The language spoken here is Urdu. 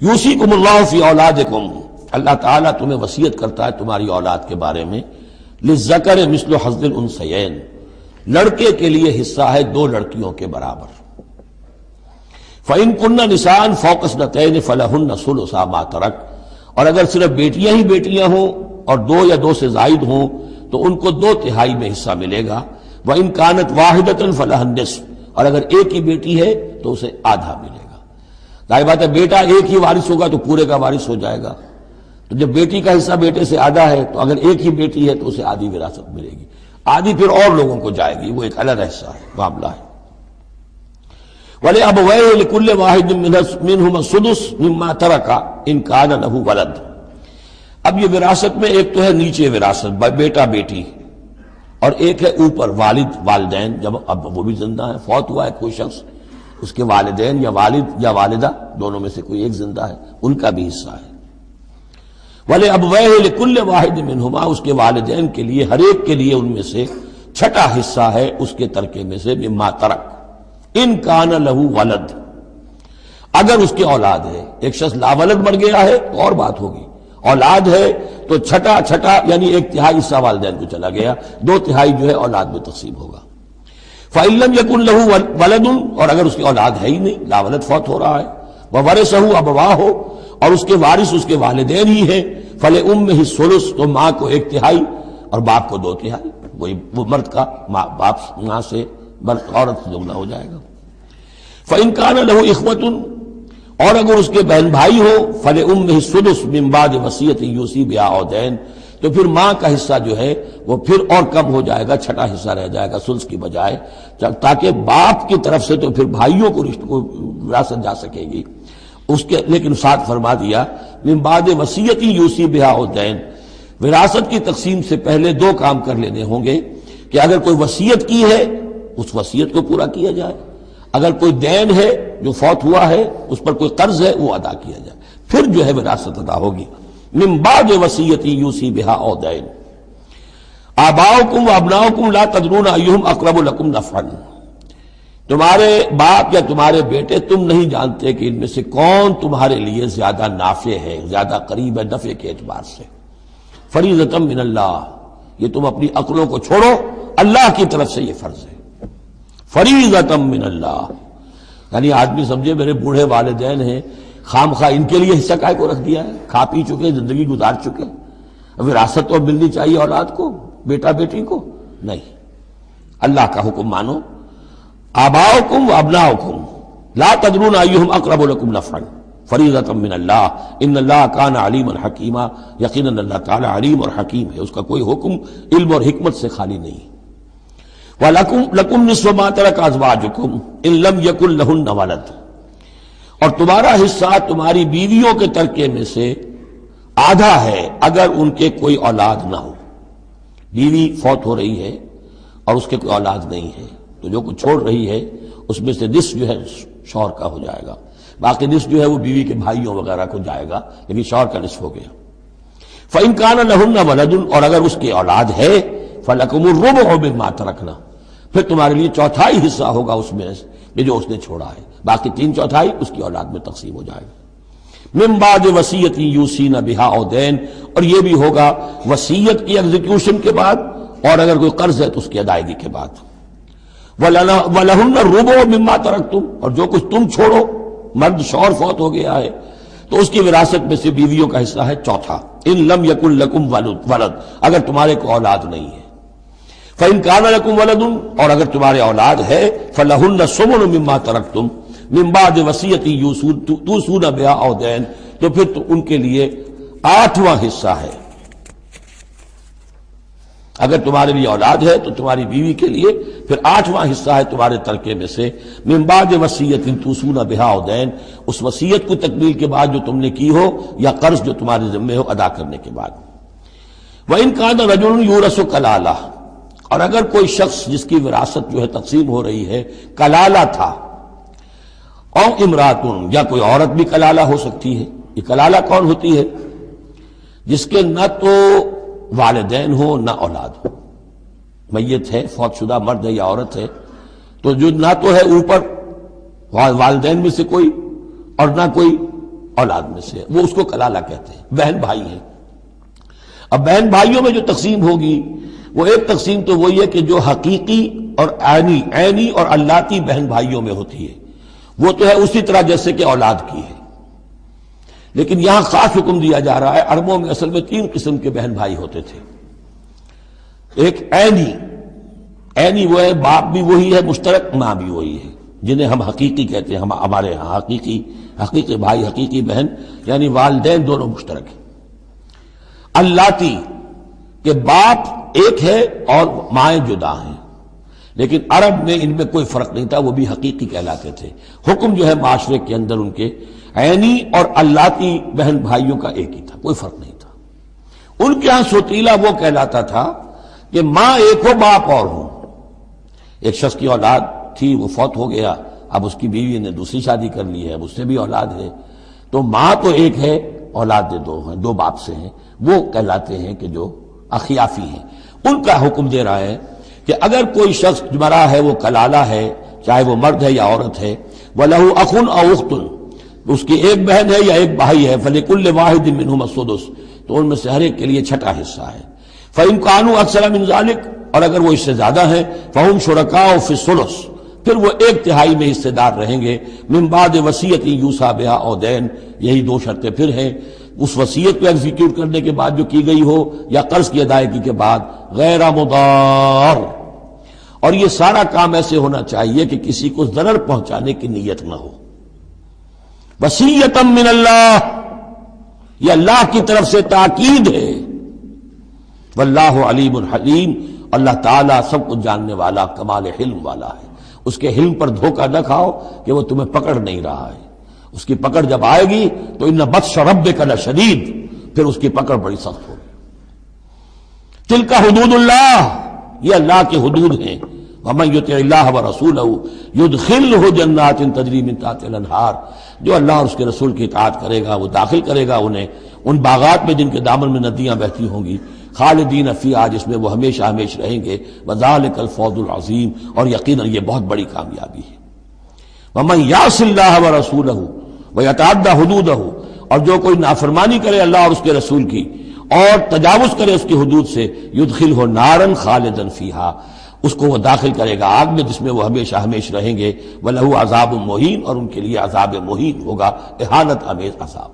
یوصیکم اللہ فی اولادکم، اللہ تعالیٰ تمہیں وصیت کرتا ہے تمہاری اولاد کے بارے میں، للذکر مثل حظ الانثیین، لڑکے کے لیے حصہ ہے دو لڑکیوں کے برابر۔ فإن كن نساء فوق اثنتین فلہن ثلث ما ترک، اور اگر صرف بیٹیاں ہی بیٹیاں ہوں اور دو یا دو سے زائد ہوں تو ان کو 2/3 میں حصہ ملے گا۔ وإن كانت واحدۃ فلہا النصف، اور اگر ایک ہی بیٹی ہے تو اسے آدھا ملے گا۔ ظاہر بات ہے بیٹا ایک ہی وارث ہوگا تو پورے کا وارث ہو جائے گا، تو جب بیٹی کا حصہ بیٹے سے آدھا ہے تو اگر ایک ہی بیٹی ہے تو اسے آدھی وراثت ملے گی، آدھی پھر اور لوگوں کو جائے گی، وہ ایک الگ حصہ ہے، معاملہ ہے۔ وَلِأَبَوَيْهِ لِكُلِّ وَاحِدٍ مِّنْهُمَا السُّدُسُ مِمَّا تَرَكَ إِن كَانَ لَهُ وَلَدٌ۔ اب یہ وراثت میں ایک تو ہے نیچے وراثت بیٹا بیٹی، اور ایک ہے اوپر والد والدین، جب اب وہ بھی زندہ ہے، فوت ہوا ہے کوئی شخص، اس کے والدین یا والد یا والدہ دونوں میں سے کوئی ایک زندہ ہے، ان کا بھی حصہ ہے۔ وَلِأَبَوَيْهِ لِكُلِّ وَاحِدٍ مِّنْهُمَا، اس کے والدین کے لیے ہر ایک کے لیے ان میں سے چھٹا حصہ ہے اس کے ترکے میں سے، مما ترک ان کان لہو ولد، اگر اس کی اولاد ہے۔ ایک شخص لا ولد مر گیا ہے تو اور بات ہوگی، اولاد ہے تو چھٹا یعنی 1/3 حصہ والدین کو چلا گیا، 2/3 جو ہے اولاد میں تقسیم ہوگا۔ فَإِن لَّمْ يَكُن لَّهُ وَلَدٌ، اور اگر اس کی اولاد ہے ہی نہیں، لا ولد فوت ہو رہا ہے، وَوَرِثَهُ أَبَوَاهُ، اور اس کے وارث اس کے والدین ہی ہیں، فَلِأُمِّهِ الثُّلُث، تو ماں کو 1/3 اور باپ کو 2/3، وہ مرد کا باپ ماں سے عورت سے دگنا ہو جائے گا۔ فَإِن كَانَ لَهُ إِخْوَةٌ، اور اگر اس کے بہن بھائی ہو، فَلِأُمِّهِ السُّدُسُ مِن بَعْدِ وَصِيَّةٍ يُوصِي بِهَا أَوْ دَيْنٍ، تو پھر ماں کا حصہ جو ہے وہ پھر اور کم ہو جائے گا، چھٹا حصہ رہ جائے گا سدس کی بجائے، تاکہ باپ کی طرف سے تو پھر بھائیوں کو رشتہ کو وراثت جا سکے گی اس کے، لیکن ساتھ فرما دیا من بعد وصیۃ یوصی بہا او دین، وراثت کی تقسیم سے پہلے دو کام کر لینے ہوں گے کہ اگر کوئی وصیت کی ہے اس وصیت کو پورا کیا جائے، اگر کوئی دین ہے جو فوت ہوا ہے اس پر کوئی قرض ہے وہ ادا کیا جائے، پھر جو ہے وراثت ادا ہوگی۔ من بعد وصیۃ یوصی بہا او دین، آباؤکم و ابناؤکم لا تدرون ایہم اقرب لکم نفعا، تمہارے باپ یا تمہارے بیٹے تم نہیں جانتے کہ ان میں سے کون تمہارے لیے زیادہ نافع ہے، زیادہ قریب ہے نفع کے اعتبار سے۔ فریضۃ من اللہ، یہ تم اپنی عقلوں کو چھوڑو، اللہ کی طرف سے یہ فرض ہے۔ فریضۃ من اللہ، یعنی آدمی سمجھے میرے بوڑھے والدین ہیں، خام خواہ ان کے لیے حصہ کائے کو رکھ دیا ہے، کھا پی چکے، زندگی گزار چکے، وراثت تو ملنی چاہیے اولاد کو، بیٹا بیٹی کو نہیں، اللہ کا حکم مانو۔ آباؤکم و ابناؤکم لا تدرون ایہم اقرب لکم نفعا فریضۃ من اللہ ان اللہ کان علیما حکیما، یقیناً اللہ تعالی علیم اور حکیم ہے، اس کا کوئی حکم علم اور حکمت سے خالی نہیں۔ وَلَكُمْ نِصْفُ مَا تَرَكَ أَزْوَاجُكُمْ إِن لَّمْ يَكُن لَّهُنَّ وَلَدٌ، اور تمہارا حصہ تمہاری بیویوں کے ترکے میں سے آدھا ہے اگر ان کے کوئی اولاد نہ ہو، بیوی فوت ہو رہی ہے اور اس کے کوئی اولاد نہیں ہے تو جو کچھ چھوڑ رہی ہے اس میں سے نصف جو ہے شوہر کا ہو جائے گا، باقی نصف جو ہے وہ بیوی کے بھائیوں وغیرہ کو جائے گا، لیکن شوہر کا نصف ہو گیا۔ فَإِن كَانَ لَهُنَّ وَلَدٌ، اور اگر اس کی اولاد ہے، فَلَكُمُ الرُّبُعُ مِمَّا تَرَكْنَ، پھر تمہارے لیے چوتھائی حصہ ہوگا اس میں یہ جو اس نے چھوڑا ہے، باقی 3/4 اس کی اولاد میں تقسیم ہو جائے گا۔ من بعد وصیۃ یوصین بہا او دین، اور یہ بھی ہوگا وصیت کی ایگزیکیوشن کے بعد، اور اگر کوئی قرض ہے تو اس کی ادائیگی کے بعد۔ وَلَهُنَّ الرُّبُعُ مِمَّا تَرَكْتُمْ، اور جو کچھ تم چھوڑو، مرد شوہر فوت ہو گیا ہے تو اس کی وراثت میں سے بیویوں کا حصہ ہے چوتھا، ان لم یکن لکم ولد، اگر تمہارے کو اولاد نہیں ہے۔ فَإِن كَانَ لَكُمْ وَلَدٌ، اور اگر تمہارے اولاد ہے، فَلَهُنَّ الثُّمُنُ مِمَّا تَرَكْتُمْ مِن بَعْدِ وَصِيَّةٍ تُوصُونَ بِهَا أَوْ دَيْنٍ، تو پھر تو ان کے لیے 8واں حصہ ہے۔ اگر تمہارے لیے اولاد ہے تو تمہاری بیوی کے لیے پھر 8واں حصہ ہے تمہارے ترکے میں سے، من بعد وصیۃ توصون بہا او دین، اس وصیت کو تکمیل کے بعد جو تم نے کی ہو یا قرض جو تمہارے ذمے ہو ادا کرنے کے بعد۔ وَإِن كَانَ رَجُلٌ يُورَثُ كَلَالَةً، اور اگر کوئی شخص جس کی وراثت جو ہے تقسیم ہو رہی ہے کلالہ تھا، او امراتن، یا کوئی عورت بھی کلالہ ہو سکتی ہے۔ یہ کلالہ کون ہوتی ہے؟ جس کے نہ تو والدین ہو نہ اولاد ہو، میت ہے، فوت شدہ مرد ہے یا عورت ہے، تو جو نہ تو ہے اوپر والدین میں سے کوئی اور نہ کوئی اولاد میں سے، وہ اس کو کلالہ کہتے ہیں، بہن بھائی ہیں۔ اب بہن بھائیوں میں جو تقسیم ہوگی وہ ایک تقسیم تو وہی ہے کہ جو حقیقی اور عینی اور اللاتی بہن بھائیوں میں ہوتی ہے، وہ تو ہے اسی طرح جیسے کہ اولاد کی ہے، لیکن یہاں خاص حکم دیا جا رہا ہے۔ عربوں میں اصل میں 3 قسم کے بہن بھائی ہوتے تھے۔ ایک عینی وہ ہے، باپ بھی وہی ہے مشترک، ماں بھی وہی ہے، جنہیں ہم حقیقی کہتے ہیں۔ ہمارے ہاں حقیقی بھائی، حقیقی بہن، یعنی والدین دونوں مشترک ہیں۔ اللاتی کہ باپ ایک ہے اور مائیں جدا ہیں، لیکن عرب میں ان میں کوئی فرق نہیں تھا، وہ بھی حقیقی کہلاتے تھے۔ حکم جو ہے معاشرے کے اندر ان کے عینی اور اللاتی بہن بھائیوں کا ایک ہی تھا، کوئی فرق نہیں تھا۔ ان کے ہاں سوتیلا وہ کہلاتا تھا کہ ماں ایک ہو باپ اور ہو۔ ایک شخص کی اولاد تھی، وہ فوت ہو گیا، اب اس کی بیوی نے دوسری شادی کر لی ہے، اب اس سے بھی اولاد ہے، تو ماں تو ایک ہے، اولاد دو ہیں، 2 باپ سے ہیں، وہ کہلاتے ہیں کہ جو اخیافی ہیں۔ ان کا حکم دے رہا ہے کہ اگر کوئی شخص مرا ہے، وہ کلالہ ہے، چاہے وہ مرد ہے یا عورت ہے، وَلَهُ أَخٌ أَوْ أُخْتٌ، اس کی ایک بہن ہے یا ایک بھائی ہے، فَلِكُلِّ وَاحِدٍ مِّنْهُمَا السُّدُسُ، تو ان میں سے ہر ایک کے لیے چھٹا حصہ ہے۔ فَإِنْ كَانُوا أَكْثَرَ مِنْ ذَلِكَ، اور اگر وہ اس سے زیادہ ہیں، فَهُمْ شُرَكَاءُ فِي الثُّلُثِ، پھر وہ 1/3 میں حصے دار رہیں گے، مِن بَعْدِ وَصِيَّةٍ يُوصَىٰ بِهَا أَوْ دَيْنٍ، یہی 2 شرطیں پھر ہیں، اس وصیت کو ایگزیکیوٹ کرنے کے بعد جو کی گئی ہو یا قرض کی ادائیگی کے بعد، غیر مضار، اور یہ سارا کام ایسے ہونا چاہیے کہ کسی کو ضرر پہنچانے کی نیت نہ ہو۔ وصیۃ من اللہ، یہ اللہ کی طرف سے تاکید ہے۔ واللہ علیم حلیم، اللہ تعالیٰ سب کچھ جاننے والا، کمال حلم والا ہے۔ اس کے حلم پر دھوکہ نہ کھاؤ کہ وہ تمہیں پکڑ نہیں رہا ہے، اس کی پکڑ جب آئے گی تو ان بطش ربک لشدید، پھر اس کی پکڑ بڑی سخت ہوگی۔ تلک حدود اللہ، یہ اللہ کے حدود ہیں۔ ومن یطع اللہ ورسولہ یدخلہ جنات تجری من تحتہا الانہار، جو اللہ اور اس کے رسول کی اطاعت کرے گا وہ داخل کرے گا انہیں ان باغات میں جن کے دامن میں ندیاں بہتی ہوں گی، خالدین فیہا، جس میں وہ ہمیشہ ہمیشہ رہیں گے، وذالک الفوز العظیم، اور یقیناً یہ بہت بڑی کامیابی ہے۔ ومن یعص اللہ ورسولہ ویتعدی حدودہ، اور جو کوئی نافرمانی کرے اللہ اور اس کے رسول کی اور تجاوز کرے اس کی حدود سے، یدخلہ نارا خالدا فیہا، اس کو وہ داخل کرے گا آگ میں جس میں وہ ہمیشہ ہمیشہ رہیں گے، وَلَهُ عذاب مہین، اور ان کے لیے عذاب مہین ہوگا، اہانت آمیز عذاب۔